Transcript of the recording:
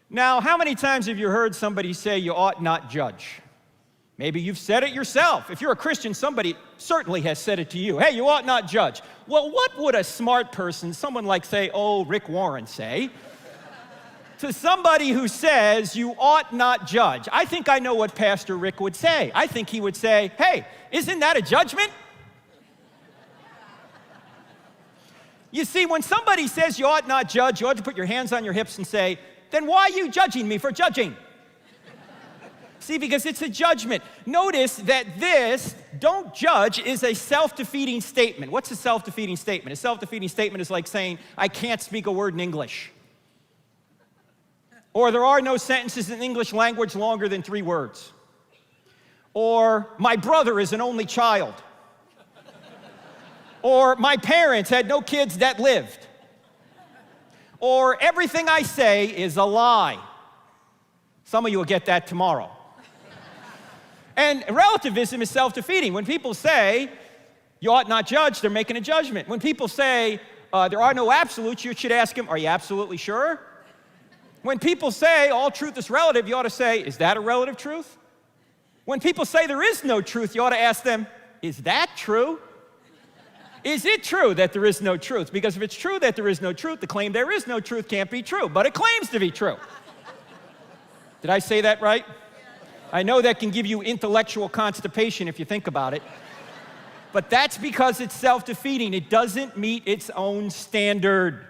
Now, how many times have you heard somebody say you ought not judge? Maybe you've said it yourself. If you're a Christian, somebody certainly has said it to you. Hey, you ought not judge. Well, what would a smart person, someone like, say, Rick Warren, say to somebody who says you ought not judge? I think I know what Pastor Rick would say. I think he would say, hey, isn't that a judgment? You see, when somebody says you ought not judge, you ought to put your hands on your hips and say, then why are you judging me for judging? See, because it's a judgment. Notice that this, don't judge, is a self-defeating statement. What's a self-defeating statement? A self-defeating statement is like saying, I can't speak a word in English. Or there are no sentences in the English language longer than 3 words. Or my brother is an only child. Or my parents had no kids that lived. Or everything I say is a lie. Some of you will get that tomorrow. And relativism is self-defeating. When people say you ought not judge, they're making a judgment. When people say there are no absolutes, you should ask them, are you absolutely sure? When people say all truth is relative, you ought to say, is that a relative truth? When people say there is no truth, you ought to ask them, is that true? Is it true that there is no truth? Because if it's true that there is no truth, the claim there is no truth can't be true, but it claims to be true. Did I say that right? I know that can give you intellectual constipation if you think about it, but that's because it's self-defeating. It doesn't meet its own standard.